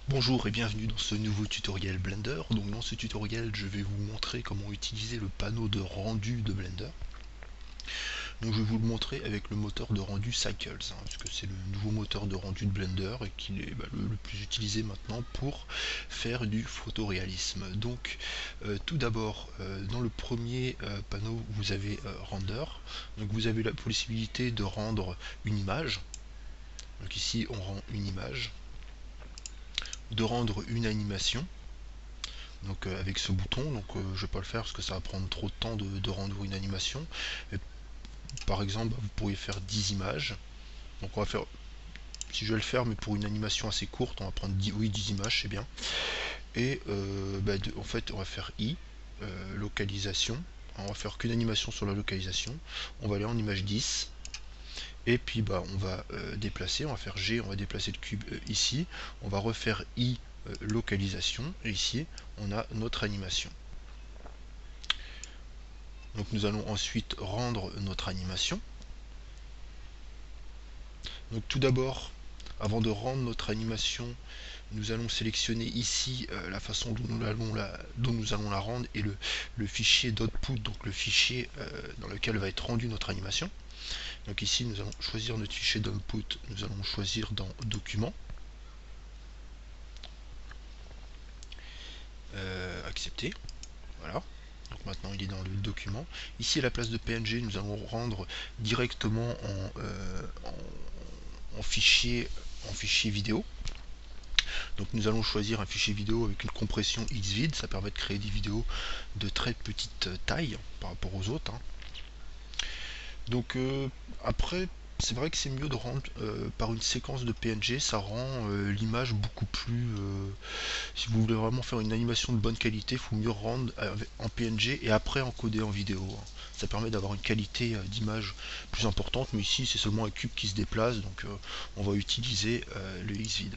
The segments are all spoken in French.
Bonjour et bienvenue dans ce nouveau tutoriel Blender. Donc dans ce tutoriel je vais vous montrer comment utiliser le panneau de rendu de Blender. Donc je vais vous le montrer avec le moteur de rendu Cycles, puisque c'est le nouveau moteur de rendu de Blender et qu'il est le plus utilisé maintenant pour faire du photoréalisme. Donc tout d'abord dans le premier panneau vous avez Render. Donc vous avez la possibilité de rendre une image. Donc ici on rend une image, de rendre une animation. Donc avec ce bouton, donc je vais pas le faire parce que ça va prendre trop de temps de rendre une animation. Mais, par exemple, vous pourriez faire 10 images. Donc on va faire, si je vais le faire, mais pour une animation assez courte, on va prendre 10, oui, 10 images, c'est bien. Et en fait, on va faire I, localisation. On va faire qu'une animation sur la localisation. On va aller en image 10. Et puis on va déplacer, on va faire G, on va déplacer le cube ici. On va refaire I, localisation. Et ici, on a notre animation. Donc nous allons ensuite rendre notre animation. Donc tout d'abord, avant de rendre notre animation, nous allons sélectionner ici la façon dont nous allons la rendre et le fichier d'output, donc le fichier dans lequel va être rendue notre animation. Donc ici nous allons choisir notre fichier d'input, nous allons choisir dans Documents, accepter, voilà. Donc maintenant il est dans le document. Ici à la place de PNG, nous allons rendre directement en fichier vidéo. Donc nous allons choisir un fichier vidéo avec une compression Xvid, ça permet de créer des vidéos de très petite taille par rapport aux autres. Donc après, c'est vrai que c'est mieux de rendre par une séquence de PNG, ça rend l'image beaucoup plus... si vous voulez vraiment faire une animation de bonne qualité, il faut mieux rendre en PNG et après encoder en vidéo. Ça permet d'avoir une qualité d'image plus importante, mais ici c'est seulement un cube qui se déplace, donc on va utiliser le Xvid.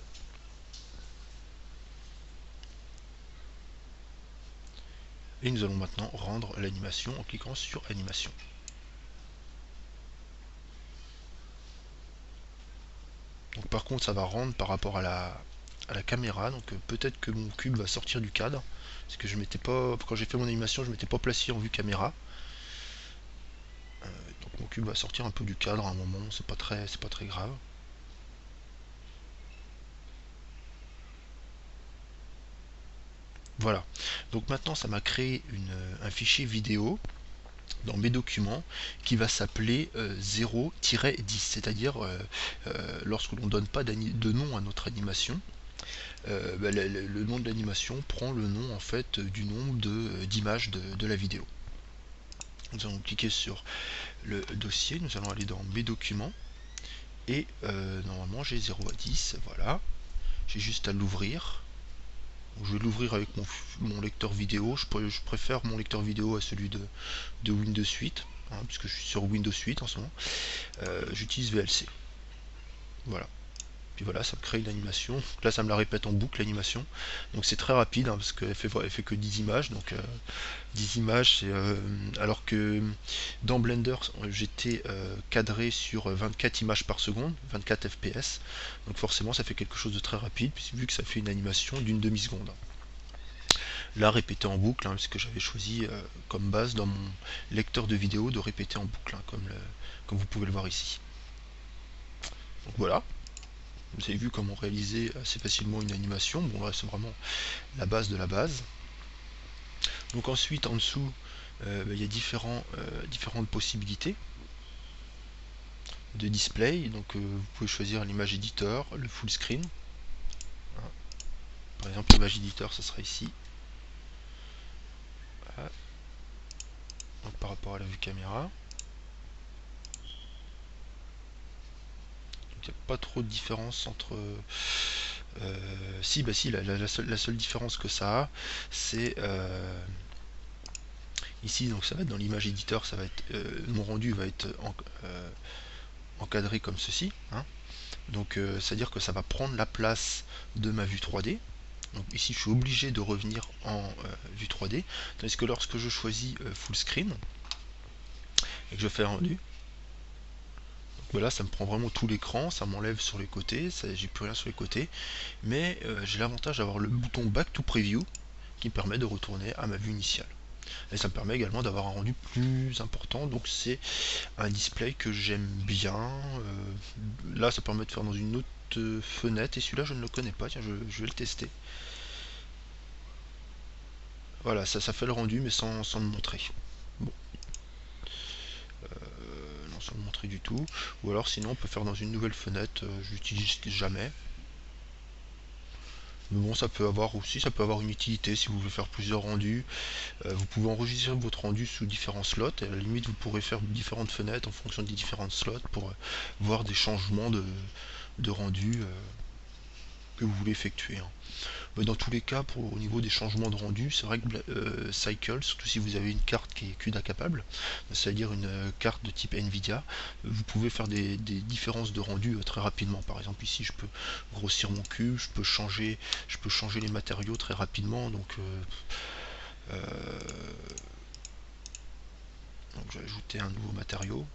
Et nous allons maintenant rendre l'animation en cliquant sur animation. Donc par contre ça va rendre par rapport à la caméra, donc peut-être que mon cube va sortir du cadre, parce que je m'étais pas, quand j'ai fait mon animation, je m'étais pas placé en vue caméra. Donc mon cube va sortir un peu du cadre à un moment, c'est pas très grave. Voilà, donc maintenant ça m'a créé un fichier vidéo dans mes documents qui va s'appeler 0-10, c'est-à-dire lorsque l'on ne donne pas de nom à notre animation, le nom de l'animation prend le nom en fait du nombre d'images de la vidéo. Nous allons cliquer sur le dossier, nous allons aller dans mes documents et normalement j'ai 0 à 10, voilà. J'ai juste à l'ouvrir. Je vais l'ouvrir avec mon lecteur vidéo. Je préfère mon lecteur vidéo à celui de Windows 8, puisque je suis sur Windows 8 en ce moment. J'utilise VLC. Voilà. Puis voilà, ça me crée une animation. Là, ça me la répète en boucle l'animation. Donc c'est très rapide, parce qu'elle fait que 10 images. Donc 10 images, c'est alors que dans Blender, j'étais cadré sur 24 images par seconde, 24 fps. Donc forcément, ça fait quelque chose de très rapide, vu que ça fait une animation d'une demi-seconde. Là, répéter en boucle, parce que j'avais choisi comme base dans mon lecteur de vidéo de répéter en boucle, comme vous pouvez le voir ici. Donc voilà. Vous avez vu comment réaliser assez facilement une animation. Bon là c'est vraiment la base de la base. Donc ensuite en dessous il y a différentes possibilités de display. Donc vous pouvez choisir l'image éditeur, le full screen. Voilà. Par exemple l'image éditeur ça sera ici. Voilà. Donc par rapport à la vue caméra. Il n'y a pas trop de différence entre... si, la seule différence que ça a, c'est ici, donc ça va être dans l'image éditeur, ça va être mon rendu va être encadré comme ceci. Donc c'est-à-dire que ça va prendre la place de ma vue 3D. Donc ici, je suis obligé de revenir en vue 3D, tandis que lorsque je choisis full screen et que je fais un rendu, Voilà, ça me prend vraiment tout l'écran, ça m'enlève sur les côtés, j'ai plus rien sur les côtés, mais j'ai l'avantage d'avoir le bouton Back to Preview qui me permet de retourner à ma vue initiale. Et ça me permet également d'avoir un rendu plus important, donc c'est un display que j'aime bien. Là, ça permet de faire dans une autre fenêtre, et celui-là, je ne le connais pas. Tiens, je vais le tester. Voilà, ça fait le rendu, mais sans le montrer. Bon. Non, sans le montrer du tout. Ou alors, sinon, on peut faire dans une nouvelle fenêtre. J'utilise jamais. Mais bon, ça peut avoir une utilité si vous voulez faire plusieurs rendus. Vous pouvez enregistrer votre rendu sous différents slots, et à la limite vous pourrez faire différentes fenêtres en fonction des différents slots pour voir des changements de rendu que vous voulez effectuer, hein. Mais dans tous les cas, au niveau des changements de rendu, c'est vrai que Cycle, surtout si vous avez une carte qui est CUDA capable, c'est-à-dire une carte de type Nvidia, vous pouvez faire des différences de rendu très rapidement. Par exemple ici je peux grossir mon cube, je peux changer les matériaux très rapidement, donc je vais ajouter un nouveau matériau,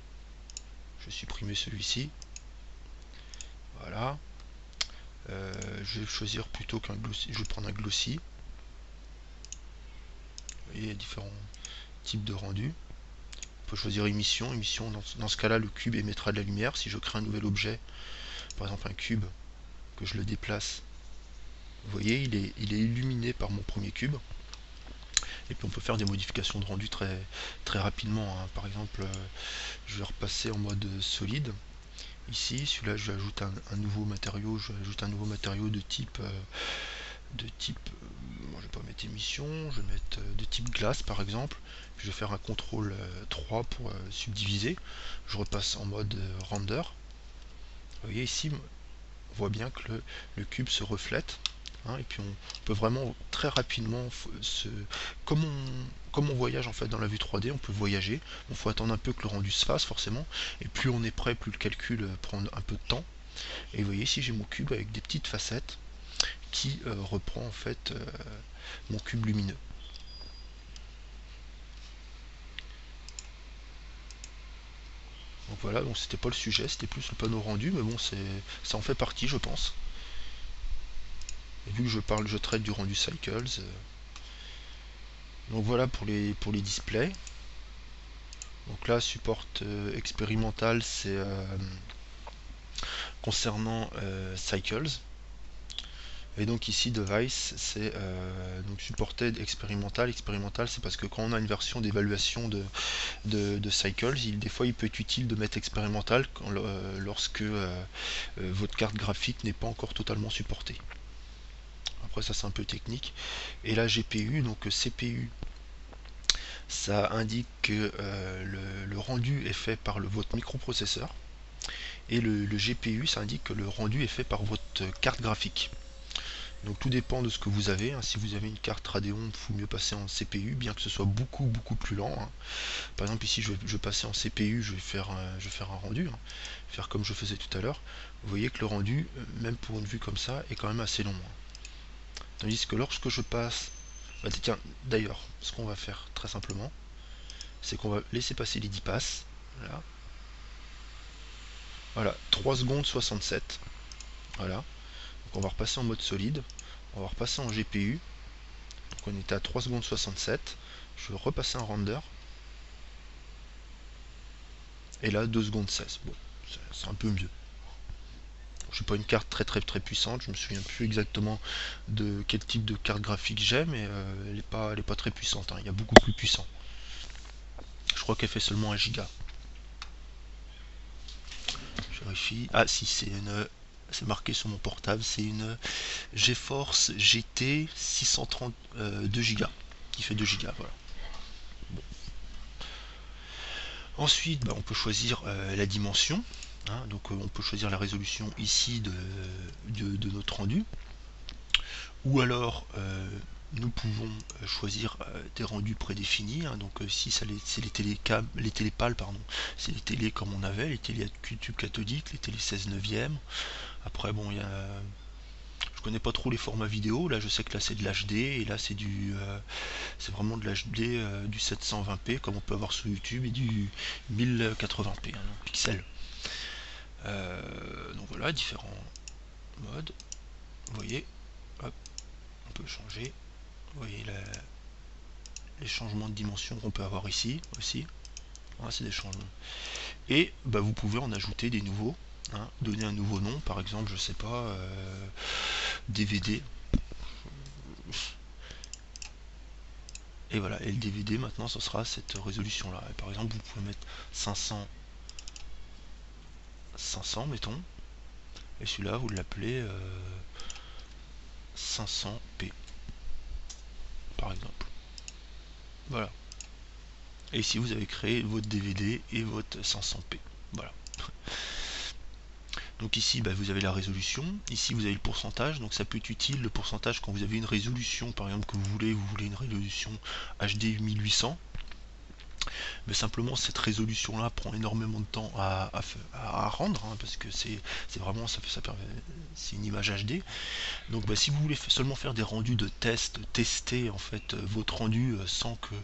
je vais supprimer celui-ci, voilà. Je vais choisir plutôt qu'un glossy, je vais prendre un glossy. Vous voyez, il y a différents types de rendus. On peut choisir émission. Dans ce cas-là, le cube émettra de la lumière. Si je crée un nouvel objet, par exemple un cube, que je le déplace, vous voyez, il est illuminé par mon premier cube. Et puis on peut faire des modifications de rendu très rapidement, hein. Par exemple, je vais repasser en mode solide. Ici, celui-là, je vais ajouter un nouveau matériau. Je vais ajouter un nouveau matériau de type je vais pas mettre émission, je vais mettre de type glace par exemple. Puis je vais faire un CTRL 3 pour subdiviser. Je repasse en mode render. Vous voyez ici, on voit bien que le cube se reflète, hein, et puis on peut vraiment très rapidement comme on voyage en fait dans la vue 3D, on peut voyager. Il faut attendre un peu que le rendu se fasse forcément, et plus on est prêt, plus le calcul prend un peu de temps. Et vous voyez ici, j'ai mon cube avec des petites facettes qui reprend en fait mon cube lumineux. Donc voilà, donc c'était pas le sujet, c'était plus le panneau rendu, mais bon, ça en fait partie, je pense. Et vu que je traite du rendu cycles, donc voilà pour les displays. Donc là, support expérimental, c'est concernant cycles. Et donc ici device, c'est donc supported expérimental. Expérimental, c'est parce que quand on a une version d'évaluation de cycles, des fois il peut être utile de mettre expérimental lorsque votre carte graphique n'est pas encore totalement supportée. Après ça c'est un peu technique. Et la GPU, donc CPU, ça indique que le rendu est fait par votre microprocesseur. Et le GPU, ça indique que le rendu est fait par votre carte graphique. Donc tout dépend de ce que vous avez, hein. Si vous avez une carte Radeon, il faut mieux passer en CPU, bien que ce soit beaucoup plus lent, hein. Par exemple ici je vais passer en CPU, je vais faire un rendu, hein. Faire comme je faisais tout à l'heure. Vous voyez que le rendu, même pour une vue comme ça, est quand même assez long, hein. Tandis que lorsque je passe... Bah, tiens, d'ailleurs, ce qu'on va faire très simplement, c'est qu'on va laisser passer les 10 passes. Voilà, 3 secondes 67. Voilà. Donc on va repasser en mode solide. On va repasser en GPU. Donc on était à 3 secondes 67. Je vais repasser un render. Et là 2 secondes 16. Bon, c'est un peu mieux. Je n'ai pas une carte très puissante. Je me souviens plus exactement de quel type de carte graphique j'ai, mais elle est pas très puissante, hein. Il y a beaucoup plus puissant. Je crois qu'elle fait seulement 1 giga. Je vérifie. Ah si, c'est marqué sur mon portable, c'est une GeForce GT 632 Go qui fait 2 Go. Voilà. Bon. Ensuite, bah, on peut choisir la dimension, hein. Donc on peut choisir la résolution ici de notre rendu, ou alors nous pouvons choisir des rendus prédéfinis, hein. Donc ici c'est les télépales, pardon, c'est les télés comme on avait, les télés à tube cathodique, les télés 16 neuvième. Après bon, je connais pas trop les formats vidéo. Là je sais que là c'est de l'HD, et là c'est c'est vraiment de l'HD du 720p comme on peut avoir sur YouTube, et du 1080p, hein, pixels. Donc voilà, différents modes. Vous voyez, hop, on peut changer. Vous voyez les changements de dimension qu'on peut avoir ici aussi. Voilà, c'est des changements. Et bah, vous pouvez en ajouter des nouveaux. Hein, donner un nouveau nom, par exemple, je sais pas, DVD. Et voilà, et le DVD maintenant ce sera cette résolution là. Et par exemple, vous pouvez mettre 500, mettons, et celui-là vous l'appelez 500p par exemple. Voilà. Et ici vous avez créé votre DVD et votre 500p. Voilà. Donc ici bah, vous avez la résolution, ici vous avez le pourcentage, donc ça peut être utile le pourcentage quand vous avez une résolution par exemple que vous voulez une résolution HD 1800. Mais simplement cette résolution là prend énormément de temps à rendre, hein, parce que c'est vraiment c'est une image HD. Donc bah, si vous voulez seulement faire des rendus de tester en fait votre rendu sans que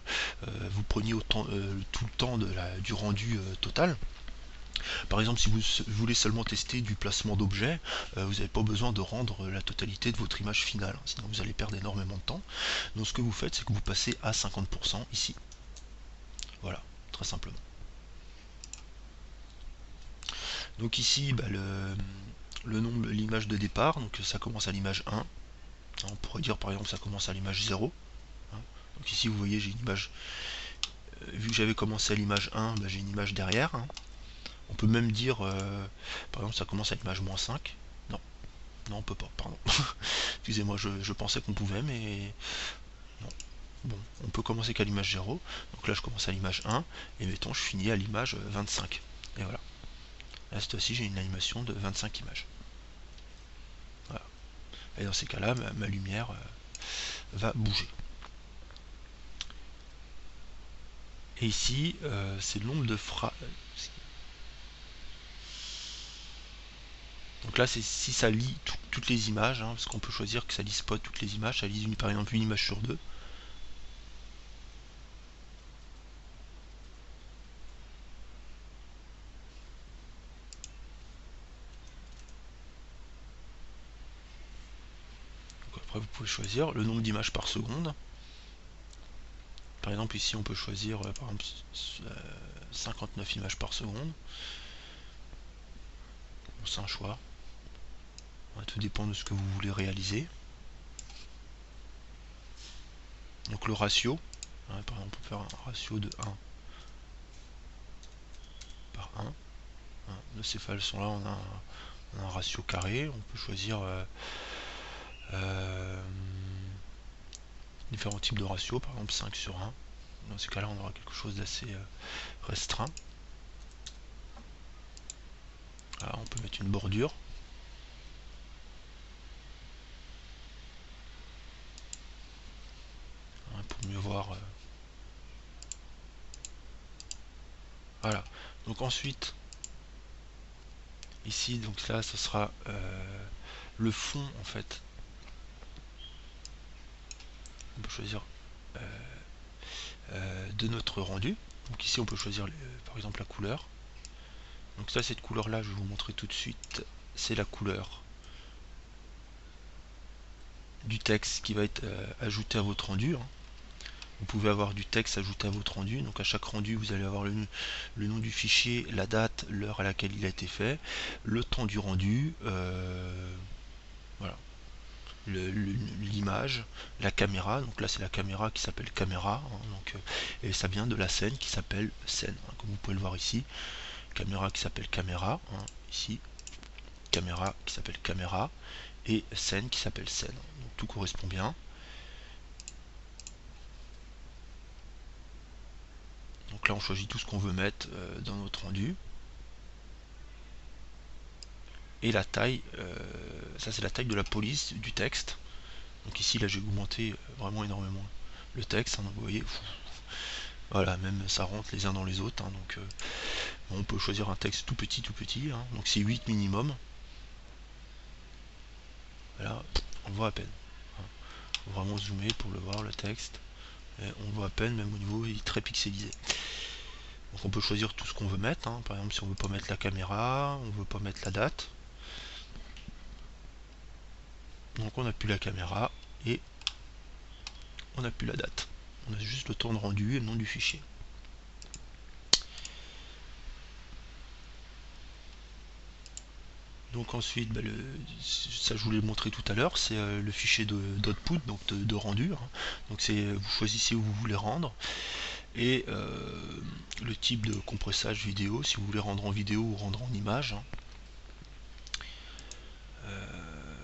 vous preniez tout le temps du rendu total. Par exemple, si vous voulez seulement tester du placement d'objets, vous n'avez pas besoin de rendre la totalité de votre image finale, hein, sinon vous allez perdre énormément de temps. Donc ce que vous faites, c'est que vous passez à 50% ici. Voilà, très simplement. Donc ici, bah, le nom de l'image de départ, donc ça commence à l'image 1. On pourrait dire par exemple ça commence à l'image 0. Donc ici vous voyez j'ai une image, vu que j'avais commencé à l'image 1, bah, j'ai une image derrière. On peut même dire, par exemple ça commence à l'image moins 5. Non, non on peut pas, pardon. Excusez-moi, je pensais qu'on pouvait, mais non. Bon, on peut commencer qu'à l'image 0. Donc là je commence à l'image 1, et mettons je finis à l'image 25. Et voilà. Là cette fois-ci j'ai une animation de 25 images. Voilà. Et dans ces cas-là, ma lumière va bouger. Et ici, c'est le nombre de phrases. Donc là, c'est si ça lit toutes les images, hein, parce qu'on peut choisir que ça lise pas toutes les images, ça lise par exemple une image sur deux. Donc après, vous pouvez choisir le nombre d'images par seconde. Par exemple, ici, on peut choisir par exemple 59 images par seconde. Bon, c'est un choix. Tout dépend de ce que vous voulez réaliser. Donc le ratio, hein, par exemple, on peut faire un ratio de 1 par 1. Hein, de ces façons là, on a un ratio carré. On peut choisir différents types de ratios, par exemple 5 sur 1. Dans ce cas là, on aura quelque chose d'assez restreint. Là, on peut mettre une bordure. Hein, pour mieux voir. Voilà. Donc ensuite, ici, donc là, ce sera le fond en fait. On peut choisir de notre rendu. Donc ici, on peut choisir par exemple la couleur. Donc ça, cette couleur là, je vais vous montrer tout de suite. C'est la couleur du texte qui va être ajouté à votre rendu. Hein. Vous pouvez avoir du texte ajouté à votre rendu. Donc à chaque rendu, vous allez avoir le nom du fichier, la date, l'heure à laquelle il a été fait, le temps du rendu, voilà, l'image, la caméra. Donc là, c'est la caméra qui s'appelle caméra. Hein, donc, et ça vient de la scène qui s'appelle scène. Hein, comme vous pouvez le voir ici, caméra qui s'appelle caméra. Hein, ici, caméra qui s'appelle caméra et scène qui s'appelle scène. Donc tout correspond bien. Donc là on choisit tout ce qu'on veut mettre dans notre rendu. Et la taille, ça c'est la taille de la police du texte. Donc ici là j'ai augmenté vraiment énormément le texte, hein, donc vous voyez, voilà, même ça rentre les uns dans les autres. Hein, donc on peut choisir un texte tout petit, hein, donc c'est 8 minimum. Voilà, on voit à peine. Hein. Faut vraiment zoomer pour le voir le texte. Et on voit à peine, même au niveau il est très pixelisé. Donc on peut choisir tout ce qu'on veut mettre, hein. Par exemple si on veut pas mettre la caméra, on veut pas mettre la date. Donc on appuie la caméra et on appuie la date. On a juste le temps de rendu et le nom du fichier. Donc ensuite, ça je vous l'ai montré tout à l'heure, c'est le fichier d'output, donc de rendu. Hein. Donc vous choisissez où vous voulez rendre. Et le type de compressage vidéo, si vous voulez rendre en vidéo ou rendre en image. Hein.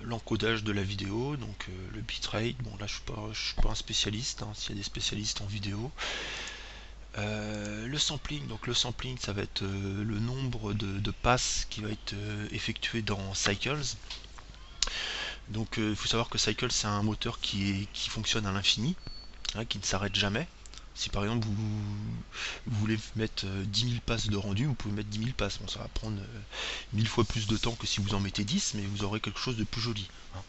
L'encodage de la vidéo, donc le bitrate. Bon là je suis pas un spécialiste, hein, s'il y a des spécialistes en vidéo. Le sampling, donc le sampling ça va être le nombre de passes qui va être effectué dans Cycles. Donc il faut savoir que Cycles c'est un moteur qui fonctionne à l'infini, hein, qui ne s'arrête jamais. Si par exemple vous voulez mettre 10 000 passes de rendu, vous pouvez mettre 10 000 passes. Bon, ça va prendre 1000 fois plus de temps que si vous en mettez 10, mais vous aurez quelque chose de plus joli. Hein.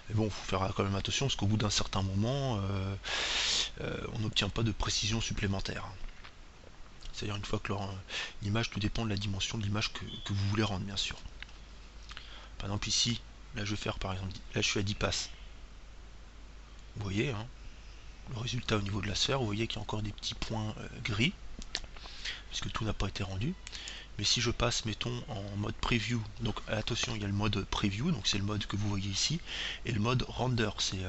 Mais bon, il faut faire quand même attention parce qu'au bout d'un certain moment, on n'obtient pas de précision supplémentaire. Hein. C'est-à-dire une fois que l'image, tout dépend de la dimension de l'image que vous voulez rendre, bien sûr. Par exemple ici, là je vais faire par exemple, là je suis à 10 passes. Vous voyez, hein, le résultat au niveau de la sphère, vous voyez qu'il y a encore des petits points gris, puisque tout n'a pas été rendu. Mais si je passe, mettons, en mode preview, donc attention, il y a le mode preview, donc c'est le mode que vous voyez ici, et le mode render, c'est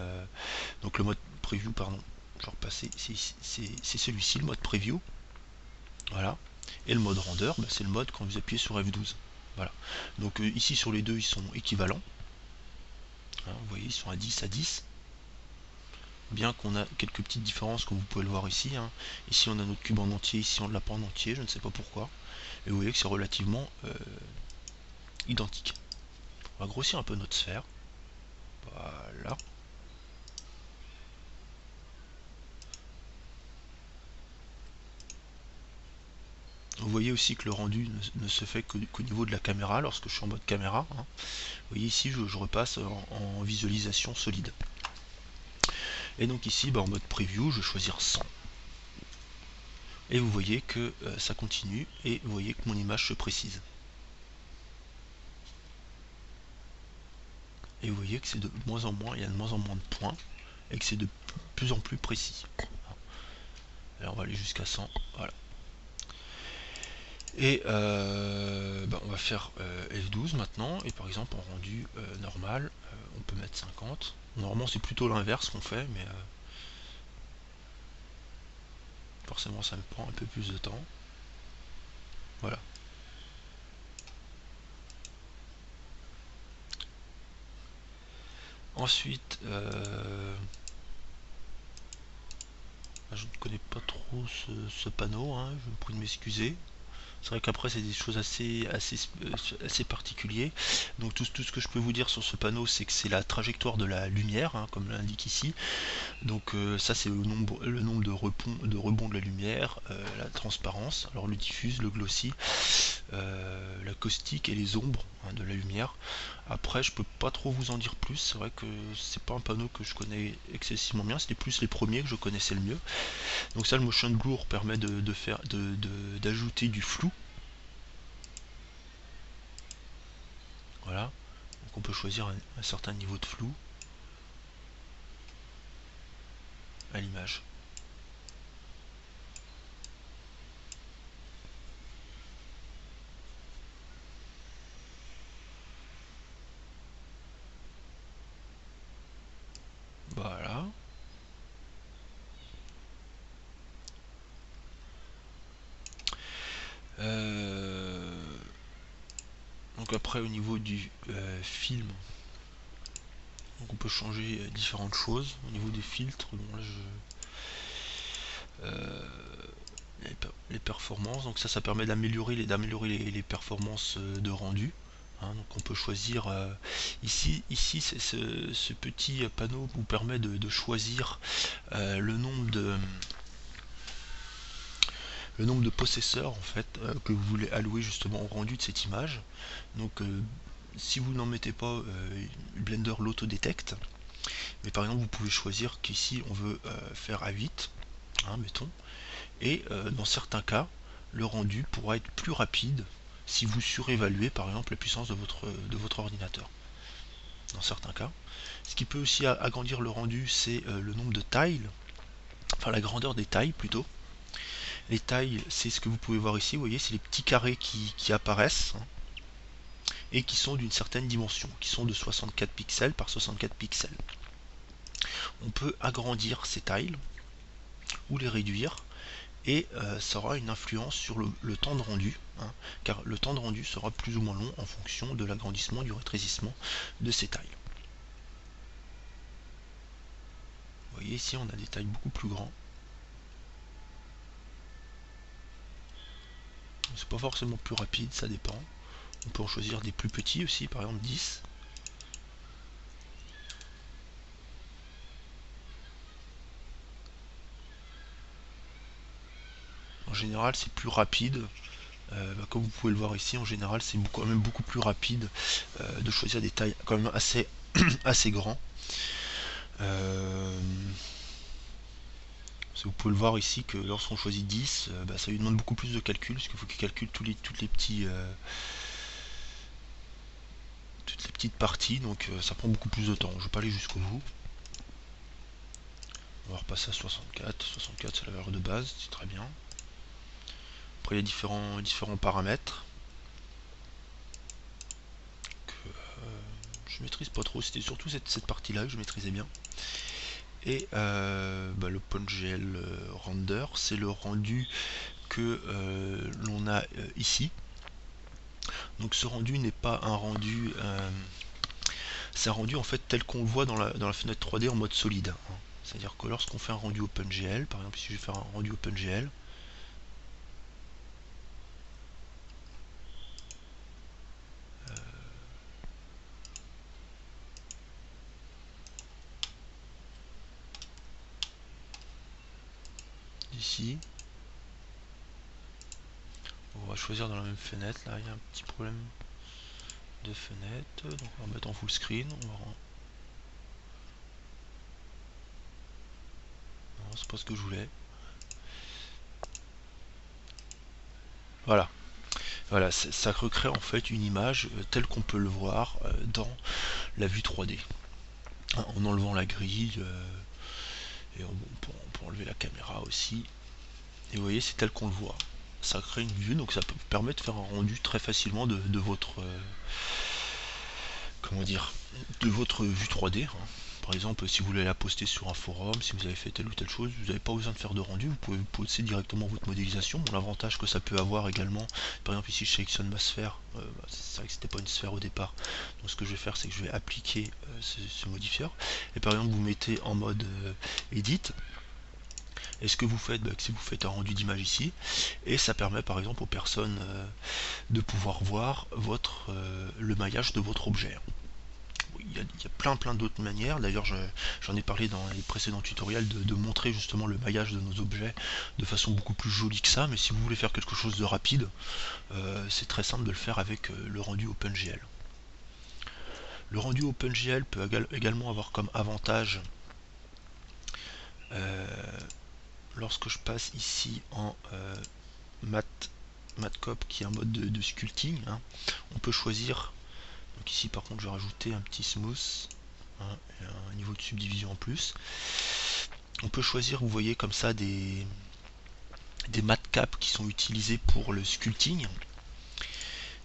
donc le mode preview, pardon, je vais repasser, c'est celui-ci, le mode preview, voilà, et le mode render, c'est le mode quand vous appuyez sur F12, voilà. Donc ici sur les deux, ils sont équivalents, hein, vous voyez, ils sont à 10 à 10, bien qu'on a quelques petites différences, comme vous pouvez le voir ici, hein. Ici on a notre cube en entier, ici on ne l'a pas en entier, je ne sais pas pourquoi. Et vous voyez que c'est relativement identique. On va grossir un peu notre sphère. Voilà. Vous voyez aussi que le rendu ne se fait qu'au niveau de la caméra, lorsque je suis en mode caméra. Hein. Vous voyez ici, je repasse en visualisation solide. Et donc ici, en mode preview, je vais choisir 100. Et vous voyez que ça continue, et vous voyez que mon image se précise. Et vous voyez que c'est de moins en moins, il y a de moins en moins de points, et que c'est de plus en plus précis. Alors on va aller jusqu'à 100, voilà. Et on va faire F12 maintenant, et par exemple en rendu normal, on peut mettre 50. Normalement c'est plutôt l'inverse qu'on fait, mais forcément ça me prend un peu plus de temps. Voilà. Ensuite, je ne connais pas trop ce panneau, hein, je vous prie de m'excuser. C'est vrai qu'après c'est des choses assez particuliers. Donc tout ce que je peux vous dire sur ce panneau, c'est que c'est la trajectoire de la lumière, hein, comme l'indique ici. Donc ça c'est le nombre de rebonds de la lumière, la transparence, alors le diffuse, le glossy, la caustique et les ombres, hein, de la lumière. Après je peux pas trop vous en dire plus, c'est vrai que c'est pas un panneau que je connais excessivement bien, c'était plus les premiers que je connaissais le mieux. Donc ça, le motion blur permet d'ajouter du flou. Voilà, donc on peut choisir un certain niveau de flou à l'image. Voilà. Donc après au niveau du film, donc on peut changer différentes choses au niveau des filtres. Bon, là, les performances, donc ça permet d'améliorer les performances de rendu. Hein, donc on peut choisir ici ce petit panneau vous permet de choisir le nombre de possesseurs en fait que vous voulez allouer justement au rendu de cette image. Donc si vous n'en mettez pas, Blender l'auto-détecte, mais par exemple vous pouvez choisir qu'ici on veut faire à 8, hein, mettons, et dans certains cas le rendu pourra être plus rapide si vous surévaluez par exemple la puissance de votre ordinateur. Dans certains cas. Ce qui peut aussi agrandir le rendu, c'est le nombre de tiles, enfin la grandeur des tailles plutôt. Les tailles, c'est ce que vous pouvez voir ici, vous voyez, c'est les petits carrés qui apparaissent, hein, et qui sont d'une certaine dimension, qui sont de 64 pixels par 64 pixels. On peut agrandir ces tiles ou les réduire, et ça aura une influence sur le temps de rendu, hein, car le temps de rendu sera plus ou moins long en fonction de l'agrandissement, du rétrécissement de ces tailles. Vous voyez ici on a des tailles beaucoup plus grands. C'est pas forcément plus rapide, ça dépend. On peut en choisir des plus petits aussi, par exemple 10. En général c'est plus rapide. Comme vous pouvez le voir ici, en général c'est quand même beaucoup plus rapide de choisir des tailles quand même assez, assez grands. Vous pouvez le voir ici que lorsqu'on choisit 10, ça lui demande beaucoup plus de calcul, parce qu'il faut qu'il calcule toutes les petites parties, donc ça prend beaucoup plus de temps. Je ne vais pas aller jusqu'au bout. On va repasser à 64. 64 c'est la valeur de base, c'est très bien. Après il y a différents paramètres que je maîtrise pas trop, c'était surtout cette partie là que je maîtrisais bien. Et le PointGL render, c'est le rendu que l'on a ici. Donc ce rendu n'est pas un rendu, c'est un rendu en fait tel qu'on le voit dans la fenêtre 3D en mode solide. Hein. C'est-à-dire que lorsqu'on fait un rendu OpenGL, par exemple si je vais faire un rendu OpenGL, ici, on va choisir dans la même fenêtre, là il y a un petit problème de fenêtre, donc on va mettre en full screen, on va... Non, c'est pas ce que je voulais. Voilà. Voilà, ça recrée en fait une image telle qu'on peut le voir dans la vue 3D. En enlevant la grille, et on peut enlever la caméra aussi. Et vous voyez, c'est tel qu'on le voit. Ça crée une vue, donc ça peut vous permettre de faire un rendu très facilement de votre... comment dire, de votre vue 3D. Hein. Par exemple, si vous voulez la poster sur un forum, si vous avez fait telle ou telle chose, vous n'avez pas besoin de faire de rendu, vous pouvez poster directement votre modélisation. Bon, l'avantage que ça peut avoir également, par exemple ici je sélectionne ma sphère, c'est vrai que c'était pas une sphère au départ, donc ce que je vais faire c'est que je vais appliquer ce modifieur, et par exemple vous mettez en mode edit, et ce que vous faites, si vous faites un rendu d'image ici, et ça permet par exemple aux personnes de pouvoir voir le maillage de votre objet. Il y a plein d'autres manières, d'ailleurs j'en ai parlé dans les précédents tutoriels de montrer justement le maillage de nos objets de façon beaucoup plus jolie que ça, mais si vous voulez faire quelque chose de rapide, c'est très simple de le faire avec le rendu OpenGL. Le rendu OpenGL peut également avoir comme avantage, lorsque je passe ici en Matcop qui est un mode de sculpting, hein, on peut choisir. Donc ici par contre je vais rajouter un petit smooth, hein, et un niveau de subdivision en plus. On peut choisir, vous voyez comme ça, des matcaps qui sont utilisés pour le sculpting,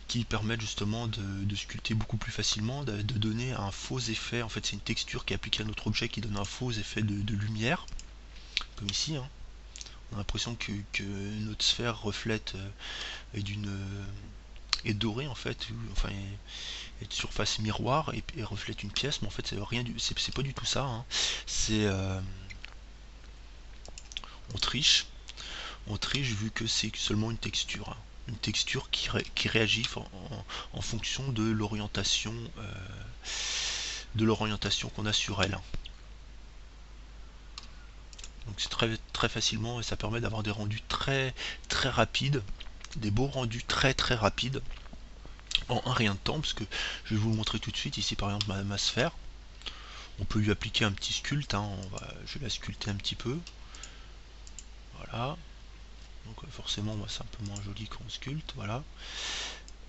qui permettent justement de sculpter beaucoup plus facilement, de donner un faux effet. En fait c'est une texture qui est appliquée à notre objet qui donne un faux effet de lumière, comme ici. Hein. On a l'impression que notre sphère reflète est dorée en fait, enfin est de surface miroir et reflète une pièce, mais en fait c'est rien c'est pas du tout ça. Hein. C'est on triche vu que c'est seulement une texture. Hein. Une texture qui réagit en fonction de l'orientation qu'on a sur elle. Donc c'est très facilement, et ça permet d'avoir des rendus très rapides, des beaux rendus très rapides en un rien de temps, parce que je vais vous le montrer tout de suite. Ici par exemple ma sphère, on peut lui appliquer un petit sculpte, hein. Je vais la sculpter un petit peu, voilà. Donc forcément c'est peu moins joli qu'on sculpte, voilà.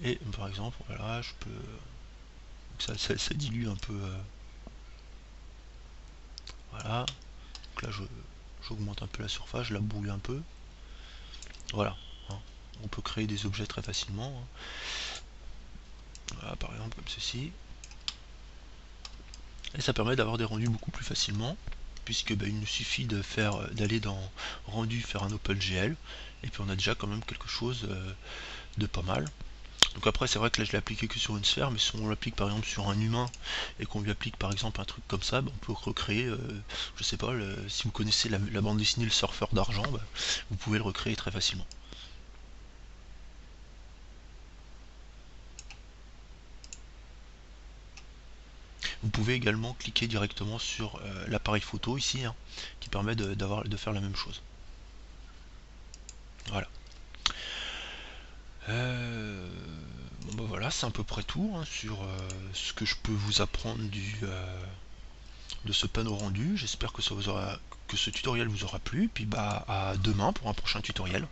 Et par exemple, voilà, je peux... Ça dilue un peu... voilà. Donc là, j'augmente un peu la surface, je la brouille un peu. Voilà. Hein. On peut créer des objets très facilement. Hein. Voilà, par exemple, comme ceci. Et ça permet d'avoir des rendus beaucoup plus facilement, puisque il nous suffit d'aller dans rendu, faire un OpenGL, et puis on a déjà quand même quelque chose de pas mal. Donc après c'est vrai que là je l'ai appliqué que sur une sphère, mais si on l'applique par exemple sur un humain et qu'on lui applique par exemple un truc comme ça, on peut recréer, je sais pas, si vous connaissez la bande dessinée Le Surfeur d'Argent, vous pouvez le recréer très facilement. Vous pouvez également cliquer directement sur l'appareil photo ici, hein, qui permet de faire la même chose. Voilà. Bon voilà, c'est à peu près tout hein, sur ce que je peux vous apprendre de ce panneau rendu. J'espère que ce tutoriel vous aura plu. Puis à demain pour un prochain tutoriel.